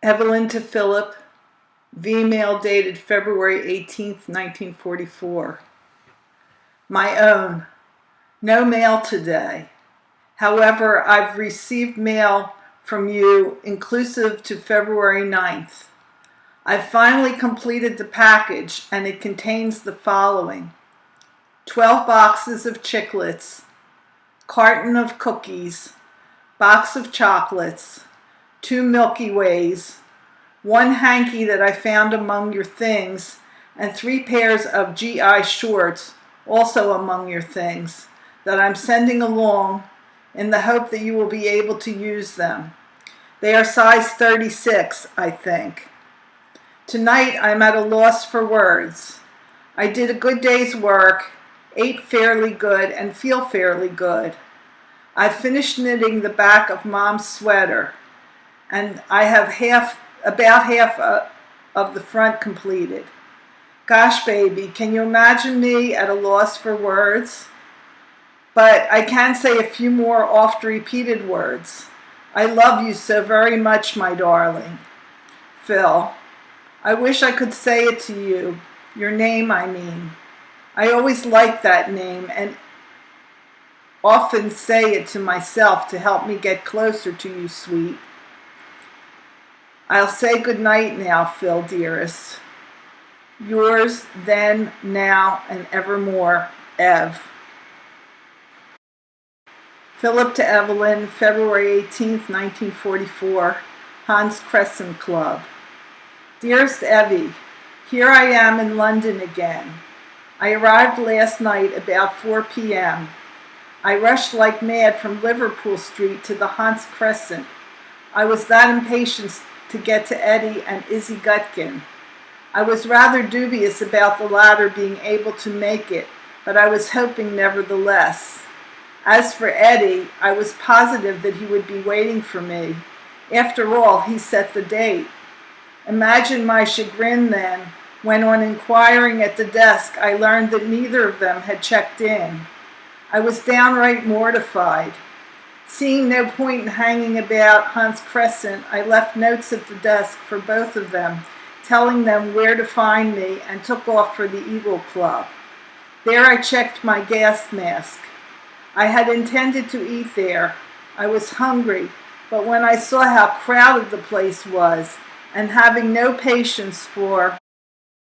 Evelyn to Philip, V-mail dated February 18th, 1944. My own. No mail today. However, I've received mail from you inclusive to February 9th. I've finally completed the package and it contains the following: 12 boxes of chiclets, carton of cookies, box of chocolates, 2 Milky Ways, 1 hanky that I found among your things, and 3 pairs of GI shorts, also among your things, that I'm sending along in the hope that you will be able to use them. They are size 36, I think. Tonight I'm at a loss for words. I did a good day's work, ate fairly good, and feel fairly good. I've finished knitting the back of Mom's sweater, and I have about half of the front completed. Gosh, baby, can you imagine me at a loss for words? But I can say a few more oft-repeated words. I love you so very much, my darling. Phil. I wish I could say it to you. Your name, I mean. I always liked that name and often say it to myself to help me get closer to you, sweet. I'll say good night now, Phil, dearest. Yours, then, now, and evermore, Ev. Philip to Evelyn, February 18th, 1944, Hans Crescent Club. Dearest Evie, here I am in London again. I arrived last night about 4 p.m. I rushed like mad from Liverpool Street to the Hans Crescent. I was that impatient to get to Eddie and Izzy Gutkin. I was rather dubious about the latter being able to make it, but I was hoping nevertheless. As for Eddie, I was positive that he would be waiting for me. After all, he set the date. Imagine my chagrin then, when on inquiring at the desk, I learned that neither of them had checked in. I was downright mortified. Seeing no point in hanging about Hans Crescent, I left notes at the desk for both of them, telling them where to find me, and took off for the Eagle Club. There I checked my gas mask. I had intended to eat there. I was hungry, but when I saw how crowded the place was, and having no patience for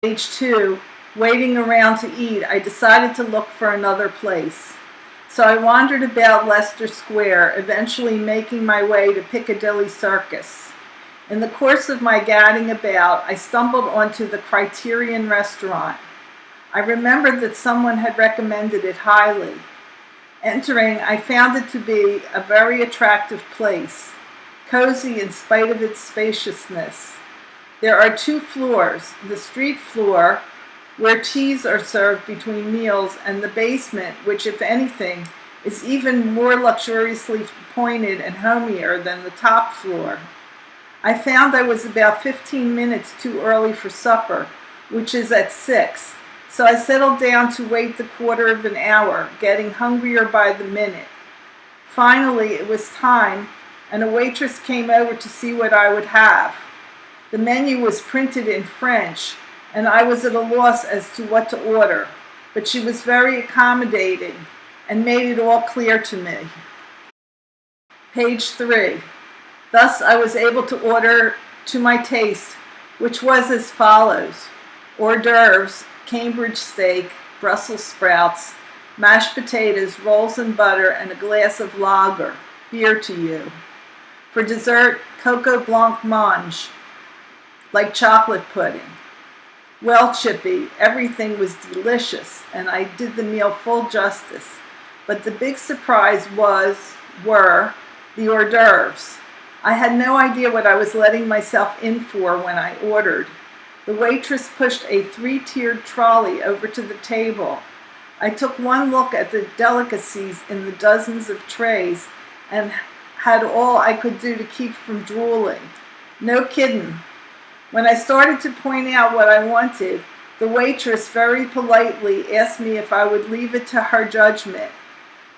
age 2, waiting around to eat, I decided to look for another place. So I wandered about Leicester Square, eventually making my way to Piccadilly Circus. In the course of my gadding about, I stumbled onto the Criterion restaurant. I remembered that someone had recommended it highly. Entering, I found it to be a very attractive place, cozy in spite of its spaciousness. There are 2 floors, the street floor, where teas are served between meals, and the basement, which, if anything, is even more luxuriously pointed and homier than the top floor. I found I was about 15 minutes too early for supper, which is at 6, so I settled down to wait the quarter of an hour, getting hungrier by the minute. Finally, it was time, and a waitress came over to see what I would have. The menu was printed in French, and I was at a loss as to what to order, but she was very accommodating and made it all clear to me. Page 3. Thus I was able to order to my taste, which was as follows: hors d'oeuvres, Cambridge steak, Brussels sprouts, mashed potatoes, rolls and butter, and a glass of lager, beer to you. For dessert, cocoa blanc mange, like chocolate pudding. Well, Chippy, everything was delicious, and I did the meal full justice. But the big surprise were the hors d'oeuvres. I had no idea what I was letting myself in for when I ordered. The waitress pushed a 3-tiered trolley over to the table. I took one look at the delicacies in the dozens of trays and had all I could do to keep from drooling. No kiddin'. When I started to point out what I wanted, the waitress very politely asked me if I would leave it to her judgment.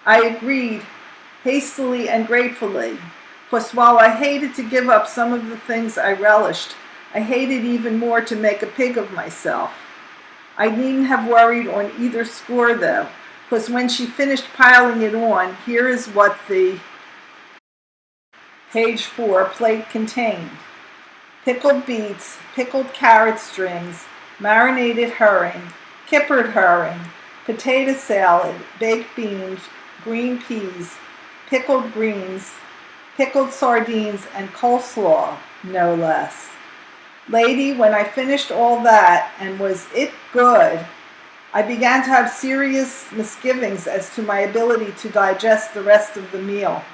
I agreed, hastily and gratefully, 'cause while I hated to give up some of the things I relished, I hated even more to make a pig of myself. I needn't have worried on either score though, 'cause when she finished piling it on, here is what the page 4 plate contained: pickled beets, pickled carrot strings, marinated herring, kippered herring, potato salad, baked beans, green peas, pickled greens, pickled sardines, and coleslaw, no less. Lady, when I finished all that, and was it good, I began to have serious misgivings as to my ability to digest the rest of the meal.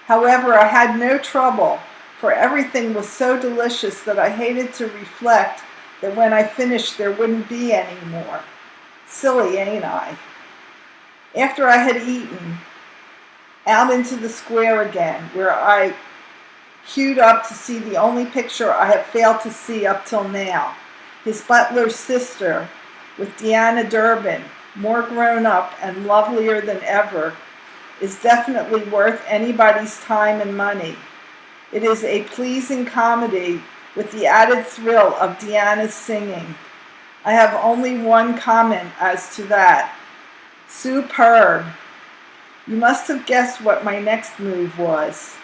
However, I had no trouble, for everything was so delicious that I hated to reflect that when I finished there wouldn't be any more. Silly, ain't I? After I had eaten, out into the square again, where I queued up to see the only picture I have failed to see up till now. His butler's sister, with Deanna Durbin, more grown up and lovelier than ever, is definitely worth anybody's time and money. It is a pleasing comedy with the added thrill of Deanna's singing. I have only one comment as to that. Superb. You must have guessed what my next move was.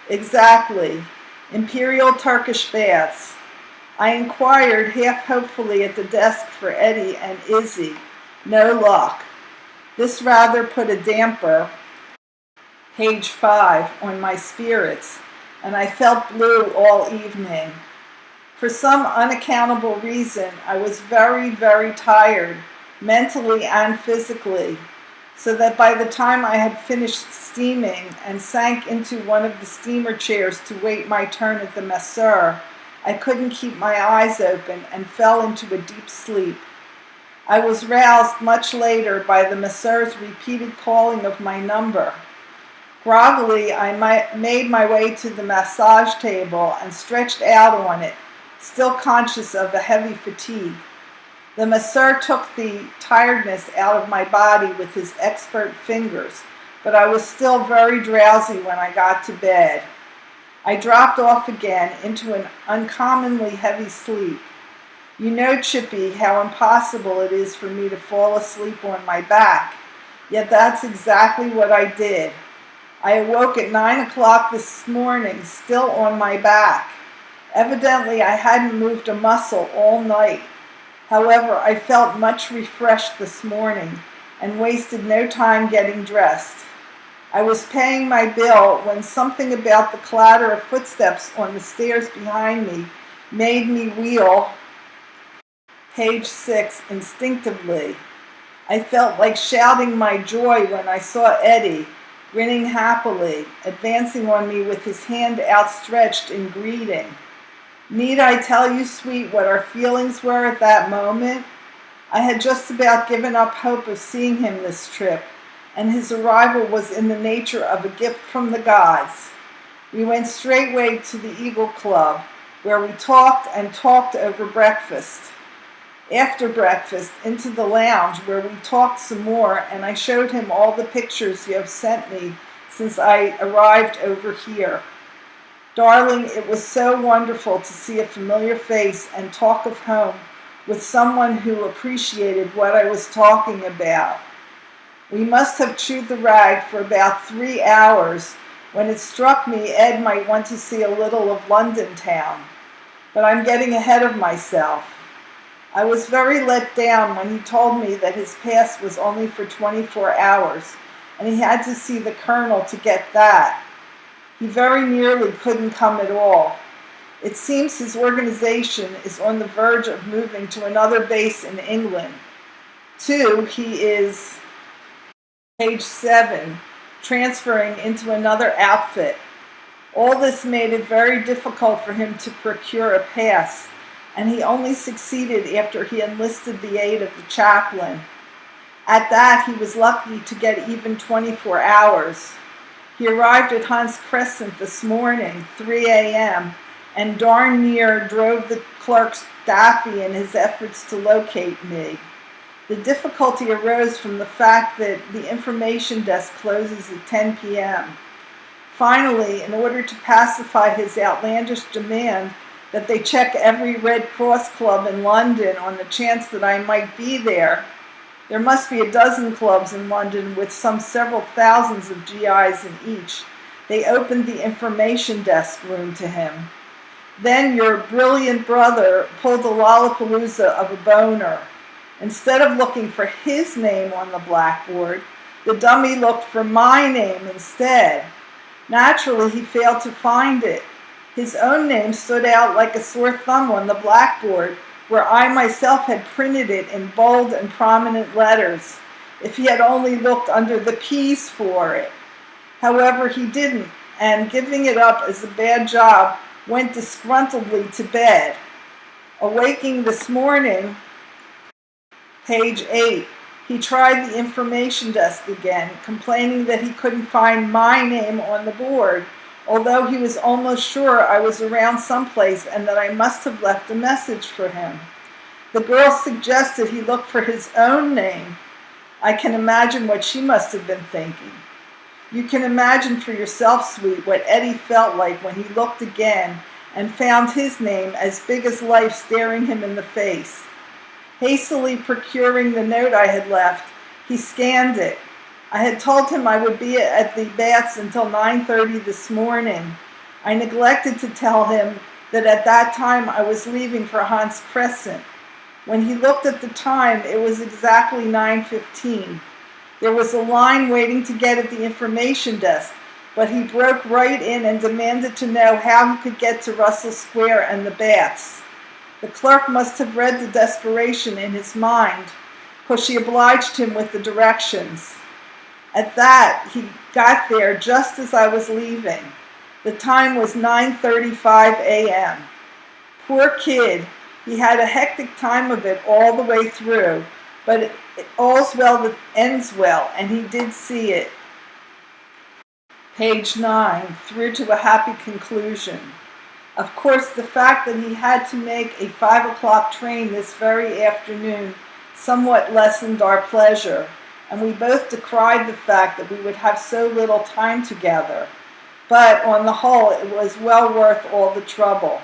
Exactly. Imperial Turkish baths. I inquired half hopefully at the desk for Eddie and Izzy. No luck. This rather put a damper, page 5, on my spirits, and I felt blue all evening. For some unaccountable reason, I was very, very tired, mentally and physically, so that by the time I had finished steaming and sank into one of the steamer chairs to wait my turn at the masseur, I couldn't keep my eyes open and fell into a deep sleep. I was roused much later by the masseur's repeated calling of my number. Groggily, I made my way to the massage table and stretched out on it, still conscious of a heavy fatigue. The masseur took the tiredness out of my body with his expert fingers, but I was still very drowsy when I got to bed. I dropped off again into an uncommonly heavy sleep. You know, Chippy, how impossible it is for me to fall asleep on my back, yet that's exactly what I did. I awoke at 9 o'clock this morning, still on my back. Evidently, I hadn't moved a muscle all night. However, I felt much refreshed this morning and wasted no time getting dressed. I was paying my bill when something about the clatter of footsteps on the stairs behind me made me wheel, page 6, instinctively. I felt like shouting my joy when I saw Eddie, grinning happily, advancing on me with his hand outstretched in greeting. Need I tell you, sweet, what our feelings were at that moment? I had just about given up hope of seeing him this trip, and his arrival was in the nature of a gift from the gods. We went straightway to the Eagle Club, where we talked and talked over breakfast. After breakfast, into the lounge, where we talked some more, and I showed him all the pictures you have sent me since I arrived over here. Darling, it was so wonderful to see a familiar face and talk of home with someone who appreciated what I was talking about. We must have chewed the rag for about 3 hours when it struck me Ed might want to see a little of London town. But I'm getting ahead of myself. I was very let down when he told me that his pass was only for 24 hours, and he had to see the colonel to get that. He very nearly couldn't come at all. It seems his organization is on the verge of moving to another base in England. 2, he is, page 7, transferring into another outfit. All this made it very difficult for him to procure a pass, and he only succeeded after he enlisted the aid of the chaplain. At that, he was lucky to get even 24 hours. He arrived at Hans Crescent this morning, 3 a.m., and darn near drove the clerk's daffy in his efforts to locate me. The difficulty arose from the fact that the information desk closes at 10 p.m. Finally, in order to pacify his outlandish demand that they check every Red Cross club in London on the chance that I might be there — there must be a dozen clubs in London with some several thousands of GIs in each — they opened the information desk room to him. Then your brilliant brother pulled a lollapalooza of a boner. Instead of looking for his name on the blackboard, the dummy looked for my name instead. Naturally, he failed to find it. His own name stood out like a sore thumb on the blackboard, where I myself had printed it in bold and prominent letters. If he had only looked under the P's for it. However, he didn't, and giving it up as a bad job, went disgruntledly to bed. Awaking this morning, page 8, he tried the information desk again, complaining that he couldn't find my name on the board, although he was almost sure I was around someplace and that I must have left a message for him. The girl suggested he look for his own name. I can imagine what she must have been thinking. You can imagine for yourself, sweet, what Eddie felt like when he looked again and found his name as big as life staring him in the face. Hastily procuring the note I had left, he scanned it. I had told him I would be at the baths until 9:30 this morning. I neglected to tell him that at that time I was leaving for Hans Crescent. When he looked at the time, it was exactly 9:15. There was a line waiting to get at the information desk, but he broke right in and demanded to know how he could get to Russell Square and the baths. The clerk must have read the desperation in his mind, for she obliged him with the directions. At that, he got there just as I was leaving. The time was 9:35 a.m. Poor kid, he had a hectic time of it all the way through, but all's well that ends well, and he did see it. Page 9, through to a happy conclusion. Of course, the fact that he had to make a 5 o'clock train this very afternoon somewhat lessened our pleasure, and we both decried the fact that we would have so little time together. But on the whole, it was well worth all the trouble.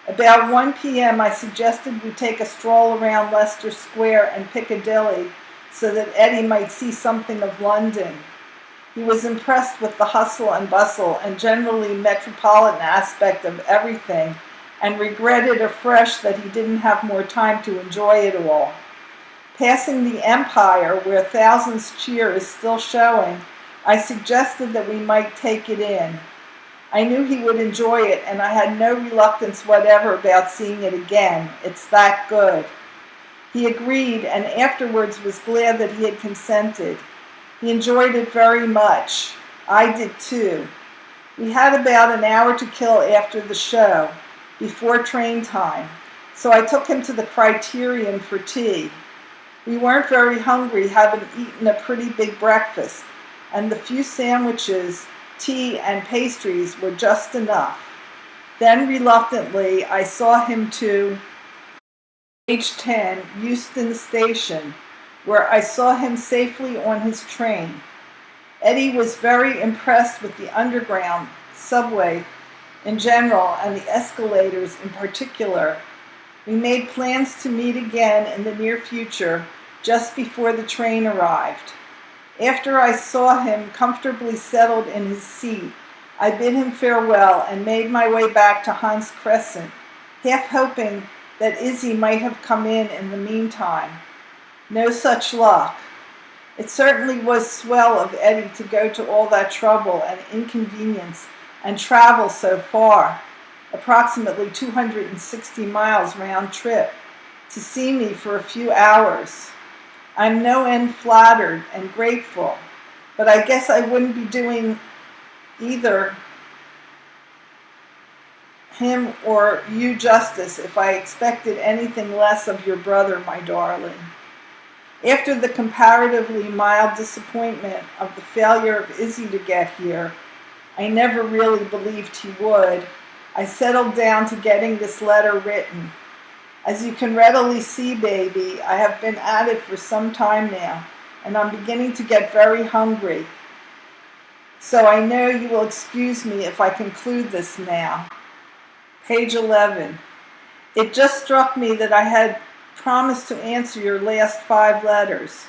About 1 p.m. I suggested we take a stroll around Leicester Square and Piccadilly so that Eddie might see something of London. He was impressed with the hustle and bustle and generally metropolitan aspect of everything, and regretted afresh that he didn't have more time to enjoy it all. Passing the Empire, where thousands cheer, is still showing, I suggested that we might take it in. I knew he would enjoy it, and I had no reluctance whatever about seeing it again. It's that good. He agreed, and afterwards was glad that he had consented. He enjoyed it very much. I did too. We had about an hour to kill after the show, before train time, so I took him to the Criterion for tea. We weren't very hungry, having eaten a pretty big breakfast, and the few sandwiches, tea, and pastries were just enough. Then, reluctantly, I saw him to page 10, Euston Station, where I saw him safely on his train. Eddie was very impressed with the underground subway in general and the escalators in particular. We made plans to meet again in the near future, just before the train arrived. After I saw him comfortably settled in his seat, I bid him farewell and made my way back to Hans Crescent, half hoping that Izzy might have come in the meantime. No such luck. It certainly was swell of Eddie to go to all that trouble and inconvenience and travel so far, approximately 260 miles round trip, to see me for a few hours. I'm no end flattered and grateful, but I guess I wouldn't be doing either him or you justice if I expected anything less of your brother, my darling. After the comparatively mild disappointment of the failure of Izzy to get here, I never really believed he would, I settled down to getting this letter written. As you can readily see, baby, I have been at it for some time now, and I'm beginning to get very hungry. So I know you will excuse me if I conclude this now. Page 11. It just struck me that I had promised to answer your last 5 letters.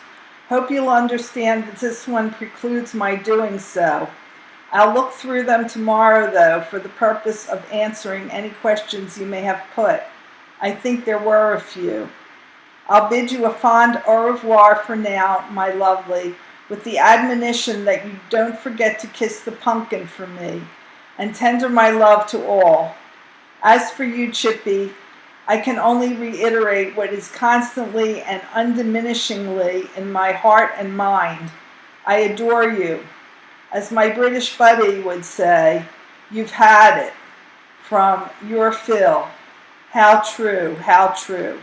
Hope you'll understand that this one precludes my doing so. I'll look through them tomorrow, though, for the purpose of answering any questions you may have put. I think there were a few. I'll bid you a fond au revoir for now, my lovely, with the admonition that you don't forget to kiss the pumpkin for me, and tender my love to all. As for you, Chippy, I can only reiterate what is constantly and undiminishingly in my heart and mind. I adore you. As my British buddy would say, you've had it. From your Phil. How true, how true.